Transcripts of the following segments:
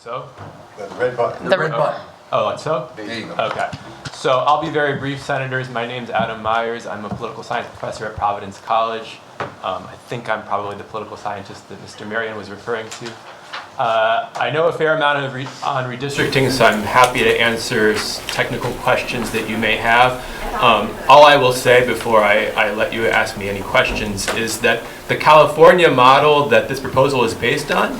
So? The red button. The red button. Oh, like so? There you go. Okay. So I'll be very brief, Senators. My name's Adam Meyers. I'm a political science professor at Providence College. I think I'm probably the political scientist that Mr. Marion was referring to. I know a fair amount on redistricting, so I'm happy to answer technical questions that you may have. All I will say before I let you ask me any questions is that the California model that this proposal is based on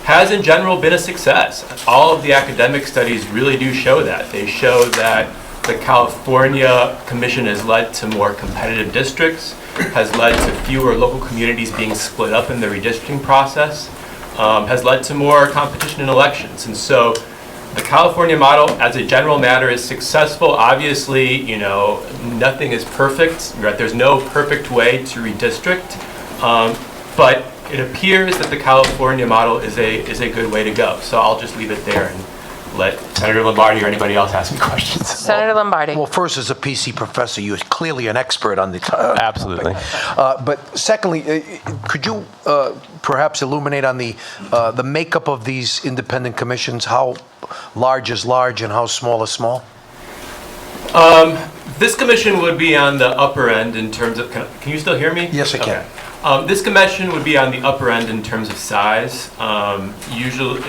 has in general been a success. All of the academic studies really do show that. They show that the California Commission has led to more competitive districts, has led to fewer local communities being split up in the redistricting process, has led to more competition in elections. And so the California model, as a general matter, is successful. Obviously, you know, nothing is perfect, right? There's no perfect way to redistrict, but it appears that the California model is a good way to go. So I'll just leave it there and let Senator Lombardi or anybody else ask me questions. Senator Lombardi. Well, first, as a PC professor, you're clearly an expert on the topic. Absolutely. But secondly, could you perhaps illuminate on the makeup of these independent commissions? How large is large and how small is small? This commission would be on the upper end in terms of, can you still hear me? Yes, I can. Okay. This commission would be on the upper end in terms of size. Usually,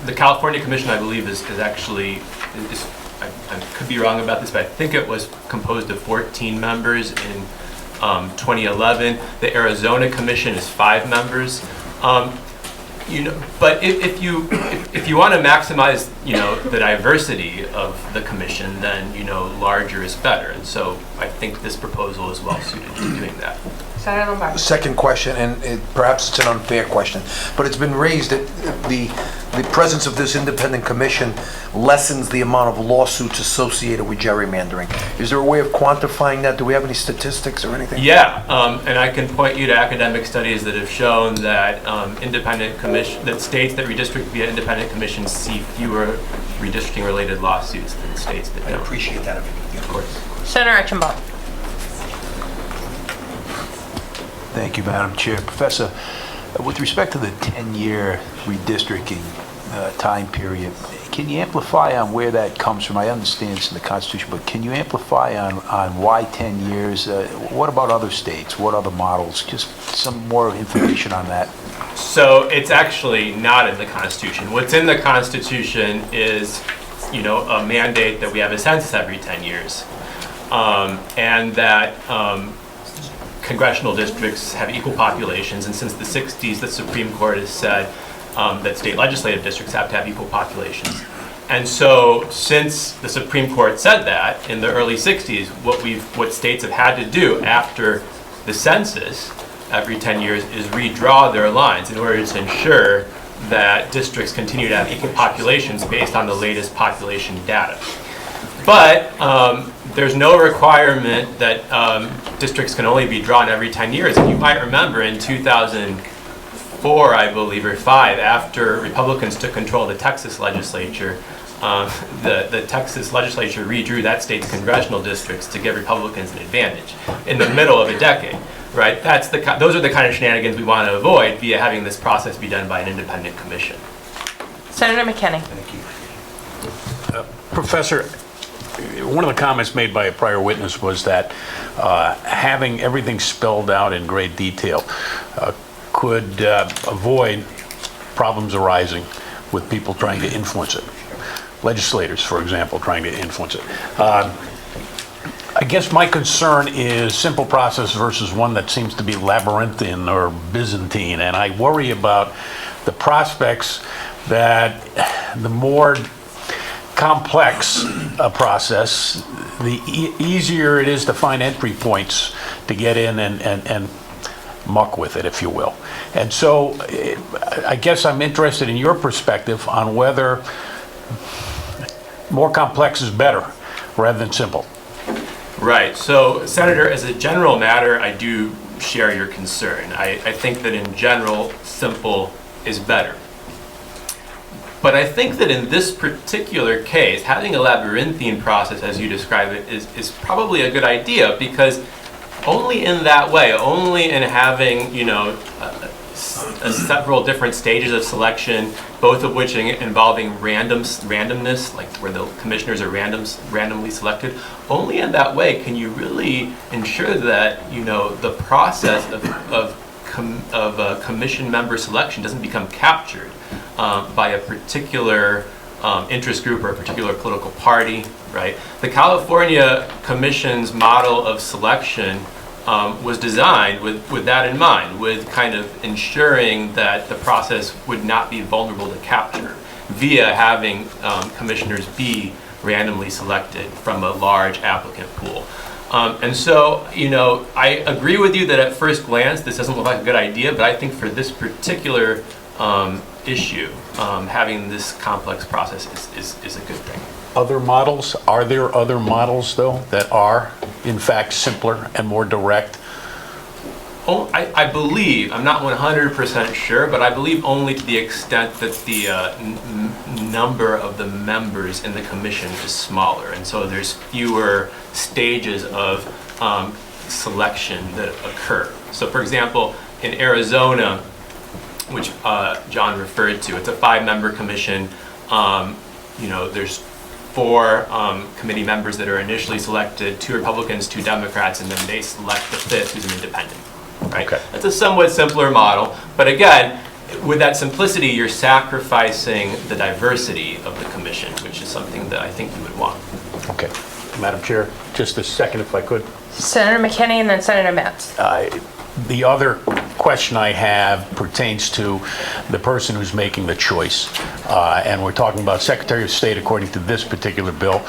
the California Commission, I believe, is actually, I could be wrong about this, but I think it was composed of 14 members in 2011. The Arizona Commission is 5 members. You know, but if you want to maximize, you know, the diversity of the commission, then, you know, larger is better. And so I think this proposal is well suited to doing that. Senator Lombardi. Second question, and perhaps it's an unfair question, but it's been raised that the presence of this independent commission lessens the amount of lawsuits associated with gerrymandering. Is there a way of quantifying that? Do we have any statistics or anything? Yeah, and I can point you to academic studies that have shown that that states that redistrict via independent commissions see fewer redistricting-related lawsuits than states that don't. I appreciate that. Of course. Senator Archambault. Thank you, Madam Chair. Professor, with respect to the 10-year redistricting time period, can you amplify on where that comes from? I understand it's in the Constitution, but can you amplify on why 10 years? What about other states? What other models? Just some more information on that. So it's actually not in the Constitution. What's in the Constitution is, you know, a mandate that we have a census every 10 years, and that congressional districts have equal populations, and since the 60s, the Supreme Court has said that state legislative districts have to have equal populations. And so since the Supreme Court said that in the early 60s, what states have had to do after the census every 10 years is redraw their lines in order to ensure that districts continue to have equal populations based on the latest population data. But there's no requirement that districts can only be drawn every 10 years. And you might remember in 2004, I believe, or 5, after Republicans took control of the Texas legislature, the Texas legislature redrew that state's congressional districts to give Republicans an advantage in the middle of a decade. Right? Those are the kind of shenanigans we want to avoid via having this process be done by an independent commission. Senator McKinney. Thank you. Professor, one of the comments made by a prior witness was that having everything spelled out in great detail could avoid problems arising with people trying to influence it. Legislators, for example, trying to influence it. I guess my concern is simple process versus one that seems to be labyrinthine or Byzantine, and I worry about the prospects that the more complex a process, the easier it is to find entry points to get in and muck with it, if you will. And so I guess I'm interested in your perspective on whether more complex is better rather than simple. Right. So, Senator, as a general matter, I do share your concern. I think that in general, simple is better. But I think that in this particular case, having a labyrinthine process, as you describe it, is probably a good idea, because only in that way, only in having, you know, several different stages of selection, both of which involving randomness, like where the commissioners are randomly selected. Only in that way can you really ensure that, you know, the process of commission member selection doesn't become captured by a particular interest group or a particular political party, right? The California Commission's model of selection was designed with that in mind, with kind of ensuring that the process would not be vulnerable to capture via having commissioners be randomly selected from a large applicant pool. And so, you know, I agree with you that at first glance this doesn't look like a good idea, but I think for this particular issue, having this complex process is a good thing. Other models, are there other models, though, that are, in fact, simpler and more direct? Oh, I believe, I'm not 100% sure, but I believe only to the extent that the number of the members in the commission is smaller. And so there's fewer stages of selection that occur. So for example, in Arizona, which John referred to, it's a 5-member commission. You know, there's 4 committee members that are initially selected, 2 Republicans, 2 Democrats, and then they select the 5th, who's an independent. Right? Okay. That's a somewhat simpler model, but again, with that simplicity, you're sacrificing the diversity of the commission, which is something that I think you would want. Okay. Madam Chair, just a second if I could. Senator McKinney and then Senator Metz. The other question I have pertains to the person who's making the choice. And we're talking about Secretary of State according to this particular bill.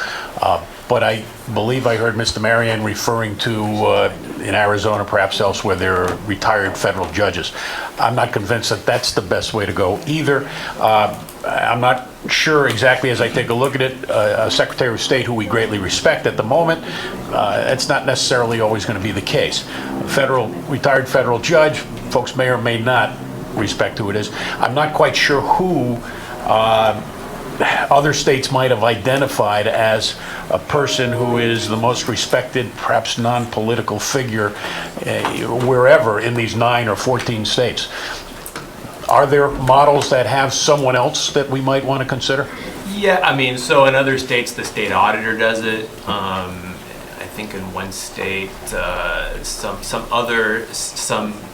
But I believe I heard Mr. Marion referring to, in Arizona, perhaps elsewhere, there are retired federal judges. I'm not convinced that that's the best way to go either. I'm not sure exactly as I take a look at it. A Secretary of State who we greatly respect at the moment, it's not necessarily always going to be the case. Retired federal judge, folks may or may not respect who it is. I'm not quite sure who other states might have identified as a person who is the most respected, perhaps non-political figure wherever in these 9 or 14 states. Are there models that have someone else that we might want to consider? Yeah, I mean, so in other states, the state auditor does it. I think in one state, some other statewide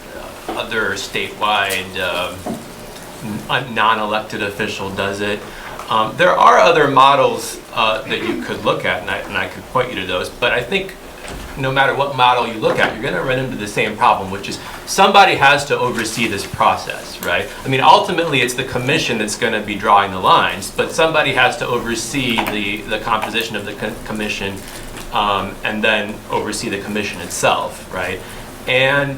non-elected official does it. There are other models that you could look at, and I could point you to those, but I think no matter what model you look at, you're going to run into the same problem, which is somebody has to oversee this process, right? I mean, ultimately, it's the commission that's going to be drawing the lines, but somebody has to oversee the composition of the commission and then oversee the commission itself, right? And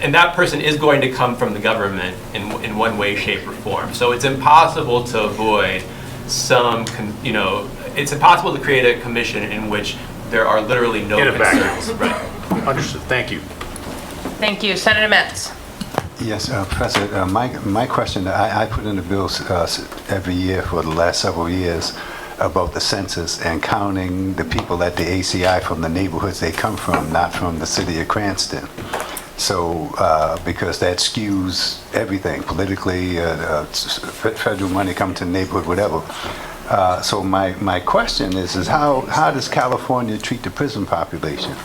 and that person is going to come from the government in one way, shape, or form. So it's impossible to avoid it's impossible to create a commission in which there are literally no concerns. Right. Understood. Thank you. Thank you. Senator Metz. Yes, Professor, my question, I put in the bills every year for the last several years about the census and counting the people at the ACI from the neighborhoods they come from, not from the city of Cranston. So, because that skews everything politically, federal money coming to the neighborhood, whatever. So my question is how does California treat the prison population?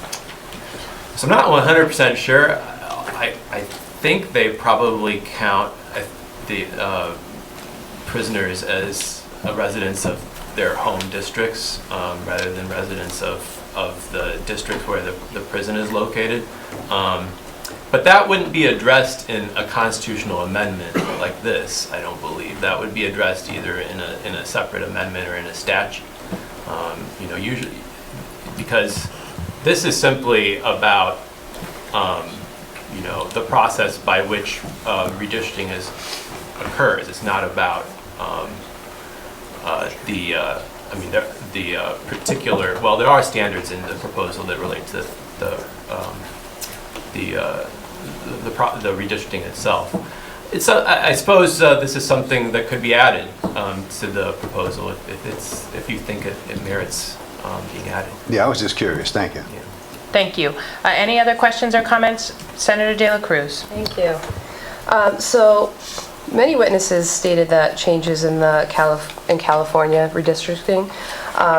So I'm not 100% sure. I think they probably count the prisoners as residents of their home districts rather than residents of the district where the prison is located. But that wouldn't be addressed in a constitutional amendment like this, I don't believe. That would be addressed either in a separate amendment or in a statute. Usually, because this is simply about the process by which redistricting occurs. It's not about the particular. Well, there are standards in the proposal that relate to the redistricting itself. I suppose this is something that could be added to the proposal if you think it merits being added. Yeah, I was just curious. Thank you. Yeah. Thank you. Any other questions or comments? Senator De La Cruz. Thank you. So many witnesses stated that changes in the California redistricting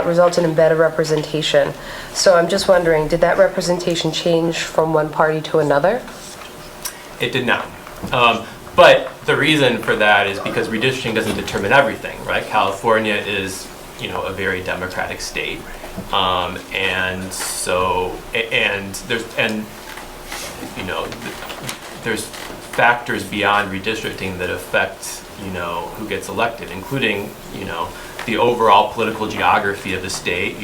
resulted in better representation. So I'm just wondering, did that representation change from one party to another? It did not. But the reason for that is because redistricting doesn't determine everything, right? California is, a very democratic state. And so, there's factors beyond redistricting that affect, who gets elected, including, the overall political geography of the state,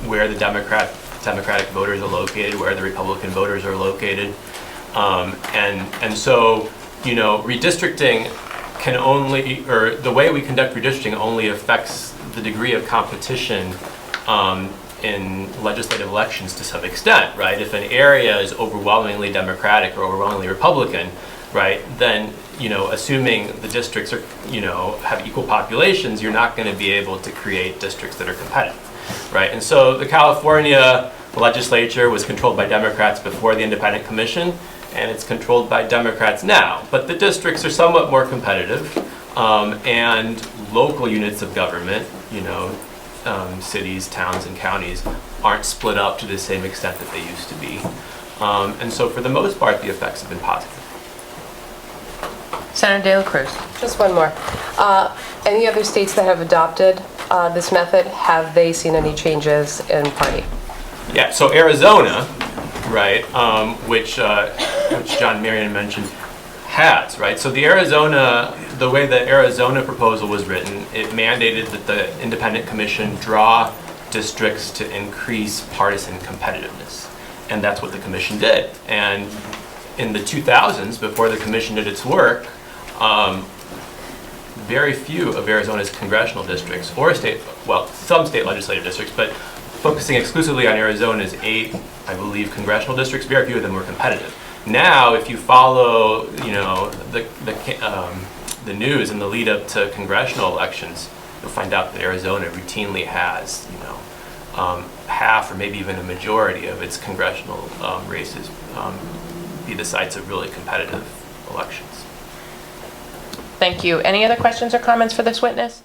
where the Democratic voters are located, where the Republican voters are located. And so, redistricting can only, or the way we conduct redistricting only affects the degree of competition in legislative elections to some extent, right? If an area is overwhelmingly Democratic or overwhelmingly Republican, right, then, assuming the districts are, have equal populations, you're not going to be able to create districts that are competitive, right? And so the California legislature was controlled by Democrats before the Independent Commission, and it's controlled by Democrats now. But the districts are somewhat more competitive, and local units of government, cities, towns, and counties aren't split up to the same extent that they used to be. And so for the most part, the effects have been positive. Senator De La Cruz. Just one more. Any other states that have adopted this method, have they seen any changes in party? Yeah, so Arizona, right, which John Marion mentioned, has, right? So the way the Arizona proposal was written, it mandated that the Independent Commission draw districts to increase partisan competitiveness. And that's what the commission did. And in the 2000s, before the commission did its work, very few of Arizona's congressional districts, or some state legislative districts, but focusing exclusively on Arizona's 8, I believe, congressional districts, very few of them were competitive. Now, if you follow, the news in the lead up to congressional elections, you'll find out that Arizona routinely has, half or maybe even a majority of its congressional races be the sites of really competitive elections. Thank you. Any other questions or comments for this witness?